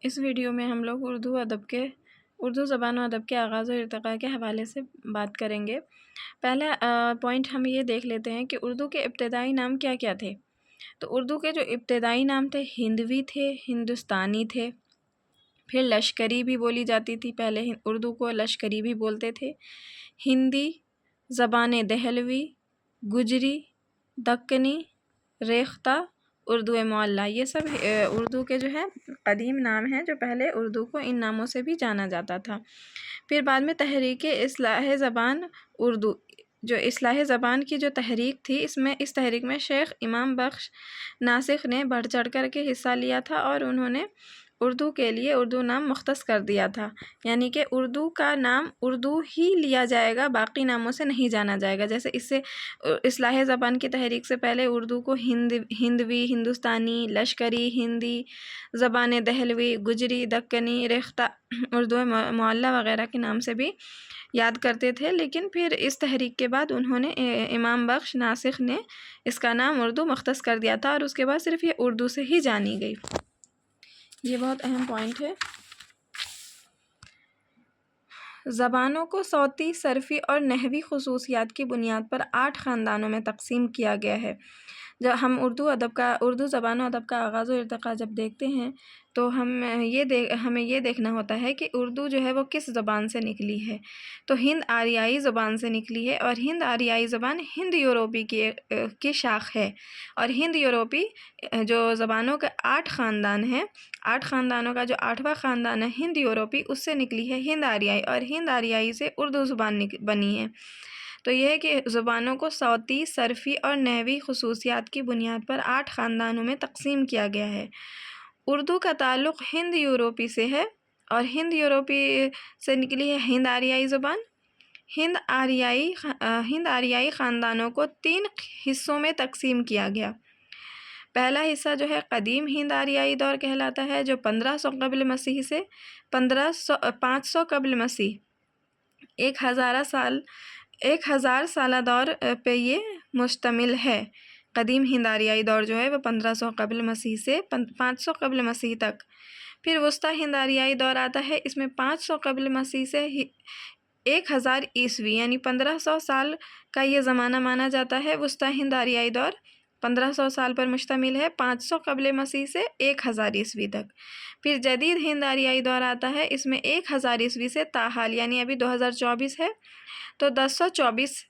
اس video میں ہم لوگ اردو زبان و ادب کے آغاز و ارتقاء کے حوالے سے بات کریں گے۔ پہلا پوائنٹ ہم یہ دیکھ لیتے ہیں کہ اردو کے ابتدائی نام کیا کیا تھے۔ تو اردو کے جو ابتدائی نام تھے ہندوی تھے، ہندوستانی تھے، پھر لشکری بھی بولی جاتی تھی، پہلے اردو کو لشکری بھی بولتے تھے، ہندی، زبان دہلوی، گجری، دکنی، ریختہ، اردو معلیٰ، یہ سب اردو کے جو ہے قدیم نام ہیں جو پہلے اردو کو ان ناموں سے بھی جانا جاتا تھا۔ پھر بعد میں تحریک اصلاح زبان اردو، جو اصلاح زبان کی جو تحریک تھی، اس تحریک میں شیخ امام بخش ناسخ نے بڑھ چڑھ کر کے حصہ لیا تھا اور انہوں نے اردو کے لیے اردو نام مختص کر دیا تھا، یعنی کہ اردو کا نام اردو ہی لیا جائے گا، باقی ناموں سے نہیں جانا جائے گا۔ جیسے اس سے اصلاح زبان کی تحریک سے پہلے اردو کو ہندوی، ہندوستانی، لشکری، ہندی، زبان دہلوی، گجری، دکنی، ریختہ، اردو معلیٰ وغیرہ کے نام سے بھی یاد کرتے تھے، لیکن پھر اس تحریک کے بعد انہوں نے امام بخش ناسخ نے اس کا نام اردو مختص کر دیا تھا اور اس کے بعد صرف یہ اردو سے ہی جانی گئی۔ یہ بہت اہم پوائنٹ ہے۔ زبانوں کو صوتی، صرفی اور نحوی خصوصیات کی بنیاد پر 8 خاندانوں میں تقسیم کیا گیا ہے۔ جب ہم اردو زبان و ادب کا آغاز و ارتقاء جب دیکھتے ہیں تو ہمیں یہ دیکھنا ہوتا ہے کہ اردو جو ہے وہ کس زبان سے نکلی ہے۔ تو ہند آریائی زبان سے نکلی ہے، اور ہند آریائی زبان ہند یوروپی کی شاخ ہے، اور ہند یوروپی جو زبانوں کے 8 خاندان ہیں، 8 خاندانوں کا جو 8واں خاندان ہے ہند یوروپی، اس سے نکلی ہے ہند آریائی، اور ہند آریائی سے اردو زبان بنی ہے۔ تو یہ ہے کہ زبانوں کو صوتی، صرفی اور نحوی خصوصیات کی بنیاد پر 8 خاندانوں میں تقسیم کیا گیا ہے۔ اردو کا تعلق ہند یوروپی سے ہے، اور ہند یوروپی سے نکلی ہے ہند آریائی زبان۔ ہند آریائی خاندانوں کو 3 حصوں میں تقسیم کیا گیا۔ پہلا حصہ جو ہے قدیم ہند آریائی دور کہلاتا ہے، جو 1500 قبل مسیح سے 500 قبل مسیح، 1000 سالہ دور پہ یہ مشتمل ہے۔ قدیم ہند آریائی دور جو ہے وہ 1500 قبل مسیح سے 500 قبل مسیح تک۔ پھر وسطی ہند آریائی دور آتا ہے، اس میں 500 قبل مسیح سے 1000 عیسوی یعنی 1500 سال کا یہ زمانہ مانا جاتا ہے۔ وسطی ہند آریائی دور 1500 سال پر مشتمل ہے، 500 قبل مسیح سے 1000 عیسوی تک۔ پھر جدید ہند آریائی دور آتا ہے، اس میں 1000 عیسوی سے تاحال یعنی ابھی 2024 ہے تو 1024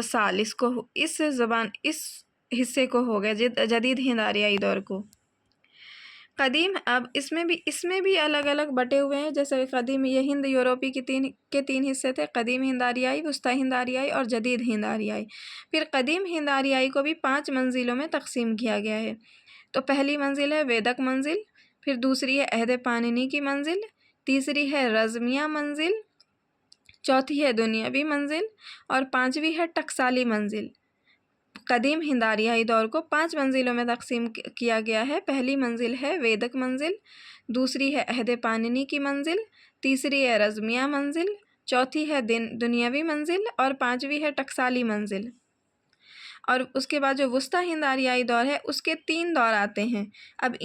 سال اس حصے کو ہو گیا جدید ہند آریائی دور کو۔ قدیم، اب اس میں بھی الگ الگ بٹے ہوئے ہیں، جیسے قدیم یہ ہند یوروپی کے 3 حصے تھے، قدیم ہند آریائی، وسطی ہند آریائی اور جدید ہند آریائی۔ پھر قدیم ہند آریائی کو بھی 5 منزلوں میں تقسیم کیا گیا ہے۔ تو پہلی منزل ہے ویدک منزل، پھر دوسری ہے عہد پاننی کی منزل، تیسری ہے رزمیہ منزل، چوتھی ہے دنیاوی منزل، اور 5ویں ہے ٹکسالی منزل۔ قدیم ہند آریائی دور کو 5 منزلوں میں تقسیم کیا گیا ہے۔ پہلی منزل ہے ویدک منزل، دوسری ہے عہد پاننی کی منزل، تیسری ہے رزمیہ منزل، چوتھی ہے دنیاوی منزل، اور 5ویں ہے ٹکسالی منزل۔ اور اس کے بعد جو وسطی ہند آریائی دور ہے اس کے 3 دور آتے ہیں۔ اب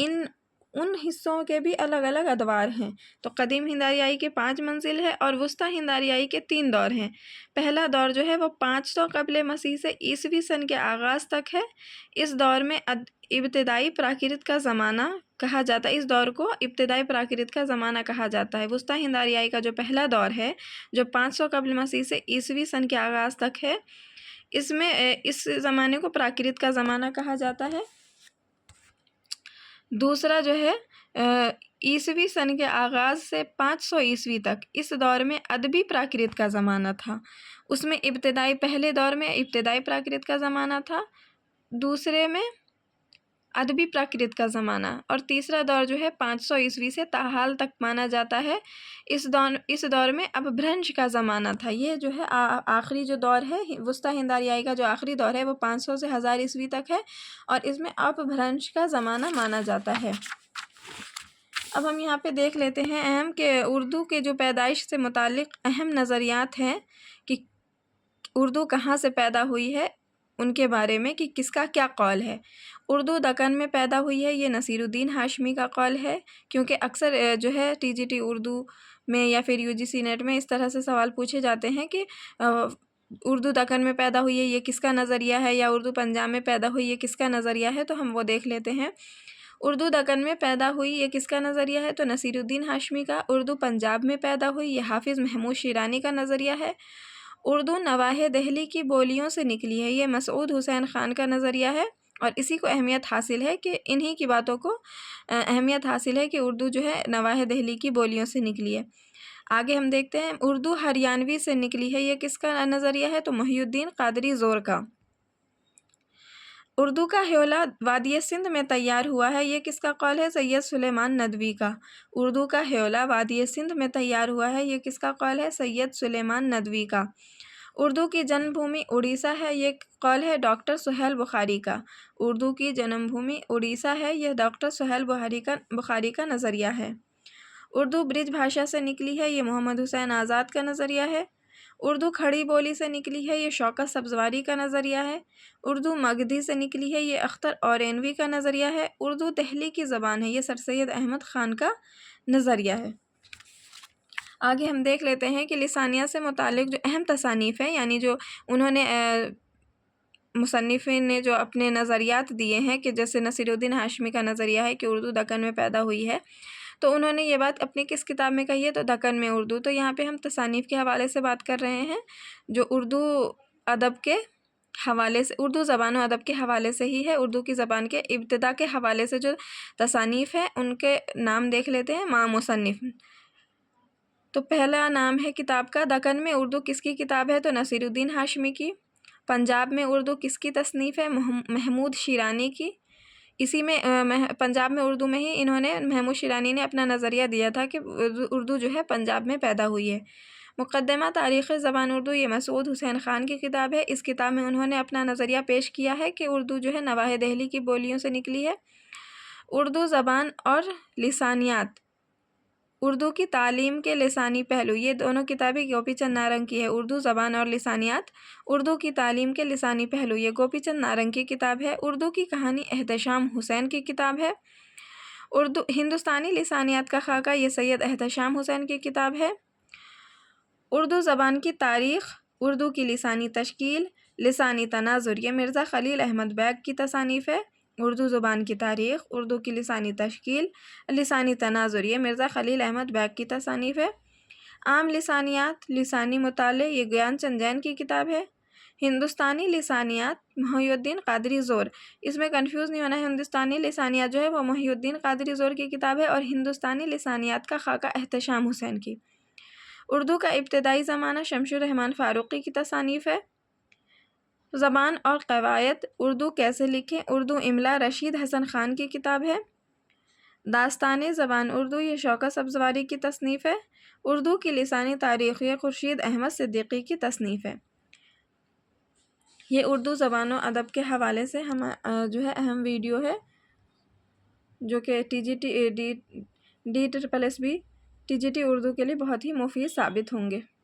ان حصوں کے بھی الگ الگ ادوار ہیں۔ تو قدیم ہند آریائی کے 5 منزل ہے اور وسطی ہند آریائی کے 3 دور ہیں۔ پہلا دور جو ہے وہ 500 قبل مسیح سے عیسوی سن کے آغاز تک ہے۔ اس دور میں ابتدائی پراکرت کا زمانہ کہا جاتا ہے، اس دور کو ابتدائی پراکرت کا زمانہ کہا جاتا ہے۔ وسطی ہند آریائی کا جو پہلا دور ہے جو 500 قبل مسیح سے عیسوی سن کے آغاز تک ہے، اس زمانے کو پراکرت کا زمانہ کہا جاتا ہے۔ دوسرا جو ہے عیسوی سن کے آغاز سے 500 عیسوی تک، اس دور میں ادبی پراکرت کا زمانہ تھا۔ اس میں پہلے دور میں ابتدائی پراکرت کا زمانہ تھا، دوسرے میں ادبی پراکرت کا زمانہ، اور تیسرا دور جو ہے 500 عیسوی سے تاحال تک مانا جاتا ہے۔ اس دور میں اپبھرنش کا زمانہ تھا۔ یہ جو ہے آخری جو دور ہے وسطی ہند آریائی کا، جو آخری دور ہے وہ 500 سے 1000 عیسوی تک ہے، اور اس میں اپبھرنش کا زمانہ مانا جاتا ہے۔ اب ہم یہاں پہ دیکھ لیتے ہیں اہم کہ اردو کے جو پیدائش سے متعلق اہم نظریات ہیں کہ اردو کہاں سے پیدا ہوئی ہے۔ ان کے بارے میں کہ کس کا کیا قول ہے۔ اردو دکن میں پیدا ہوئی ہے، یہ نصیر الدین ہاشمی کا قول ہے، کیونکہ اکثر جو ہے TGT اردو میں یا پھر UGC نیٹ میں اس طرح سے سوال پوچھے جاتے ہیں کہ اردو دکن میں پیدا ہوئی ہے یہ کس کا نظریہ ہے، یا اردو پنجاب میں پیدا ہوئی یہ کس کا نظریہ ہے، تو ہم وہ دیکھ لیتے ہیں۔ اردو دکن میں پیدا ہوئی یہ کس کا نظریہ ہے تو نصیر الدین ہاشمی کا۔ اردو پنجاب میں پیدا ہوئی یہ حافظ محمود شیرانی کا نظریہ ہے۔ اردو نواح دہلی کی بولیوں سے نکلی ہے، یہ مسعود حسین خان کا نظریہ ہے، اور اسی کو اہمیت حاصل ہے کہ انہی کی باتوں کو اہمیت حاصل ہے کہ اردو جو ہے نواح دہلی کی بولیوں سے نکلی ہے۔ آگے ہم دیکھتے ہیں اردو ہریانوی سے نکلی ہے، یہ کس کا نظریہ ہے تو محی الدین قادری زور کا۔ اردو کا حیولہ وادی سندھ میں تیار ہوا ہے، یہ کس کا قول ہے سید سلیمان ندوی کا۔ اردو کا حیولہ وادی سندھ میں تیار ہوا ہے، یہ کس کا قول ہے سید سلیمان ندوی کا۔ اردو کی جنم بھومی اڑیسہ ہے، یہ قول ہے ڈاکٹر سہیل بخاری کا۔ اردو کی جنم بھومی اڑیسہ ہے، یہ ڈاکٹر سہیل بخاری کا نظریہ ہے۔ اردو برج بھاشا سے نکلی ہے، یہ محمد حسین آزاد کا نظریہ ہے۔ اردو کھڑی بولی سے نکلی ہے، یہ شوکت سبزواری کا نظریہ ہے۔ اردو مگدھی سے نکلی ہے، یہ اختر اورینوی کا نظریہ ہے۔ اردو دہلی کی زبان ہے، یہ سر سید احمد خان کا نظریہ ہے۔ آگے ہم دیکھ لیتے ہیں کہ لسانیات سے متعلق جو اہم تصانیف ہیں، یعنی جو انہوں نے مصنفین نے جو اپنے نظریات دیے ہیں، کہ جیسے نصیر الدین ہاشمی کا نظریہ ہے کہ اردو دکن میں پیدا ہوئی ہے، تو انہوں نے یہ بات اپنی کس کتاب میں کہی ہے تو دکن میں اردو۔ تو یہاں پہ ہم تصانیف کے حوالے سے بات کر رہے ہیں، جو اردو ادب کے حوالے سے، اردو زبان و ادب کے حوالے سے ہی ہے۔ اردو کی زبان کے ابتدا کے حوالے سے جو تصانیف ہیں ان کے نام دیکھ لیتے ہیں، مصنف۔ تو پہلا نام ہے کتاب کا، دکن میں اردو کس کی کتاب ہے تو نصیر الدین ہاشمی کی۔ پنجاب میں اردو کس کی تصنیف ہے محمود شیرانی کی۔ اسی میں پنجاب میں اردو میں ہی انہوں نے محمود شیرانی نے اپنا نظریہ دیا تھا کہ اردو جو ہے پنجاب میں پیدا ہوئی ہے۔ مقدمہ تاریخ زبان اردو، یہ مسعود حسین خان کی کتاب ہے۔ اس کتاب میں انہوں نے اپنا نظریہ پیش کیا ہے کہ اردو جو ہے نواح دہلی کی بولیوں سے نکلی ہے۔ اردو زبان اور لسانیات، اردو کی تعلیم کے لسانی پہلو، یہ دونوں کتابیں گوپی چند نارنگ کی ہے۔ اردو زبان اور لسانیات، اردو کی تعلیم کے لسانی پہلو، یہ گوپی چند نارنگ کی کتاب ہے۔ اردو کی کہانی احتشام حسین کی کتاب ہے۔ اردو ہندوستانی لسانیات کا خاکہ، یہ سید احتشام حسین کی کتاب ہے۔ اردو زبان کی تاریخ، اردو کی لسانی تشکیل، لسانی تناظر، یہ مرزا خلیل احمد بیگ کی تصانیف ہے۔ اردو زبان کی تاریخ، اردو کی لسانی تشکیل، لسانی تناظر، یہ مرزا خلیل احمد بیگ کی تصانیف ہے۔ عام لسانیات، لسانی مطالعے، یہ گیان چند جین کی کتاب ہے۔ ہندوستانی لسانیات، محی الدین قادری زور، اس میں کنفیوز نہیں ہونا ہے، ہندوستانی لسانیات جو ہے وہ محی الدین قادری زور کی کتاب ہے، اور ہندوستانی لسانیات کا خاکہ احتشام حسین کی۔ اردو کا ابتدائی زمانہ، شمس الرحمن فاروقی کی تصانیف ہے۔ زبان اور قواعد، اردو کیسے لکھیں، اردو املا، رشید حسن خان کی کتاب ہے۔ داستان زبان اردو، یہ شوکت سبزواری کی تصنیف ہے۔ اردو کی لسانی تاریخ، یہ خورشید احمد صدیقی کی تصنیف ہے۔ یہ اردو زبان و ادب کے حوالے سے ہم جو ہے اہم ویڈیو ہے، جو کہ DSSB TGT اردو کے لیے بہت ہی مفید ثابت ہوں گے۔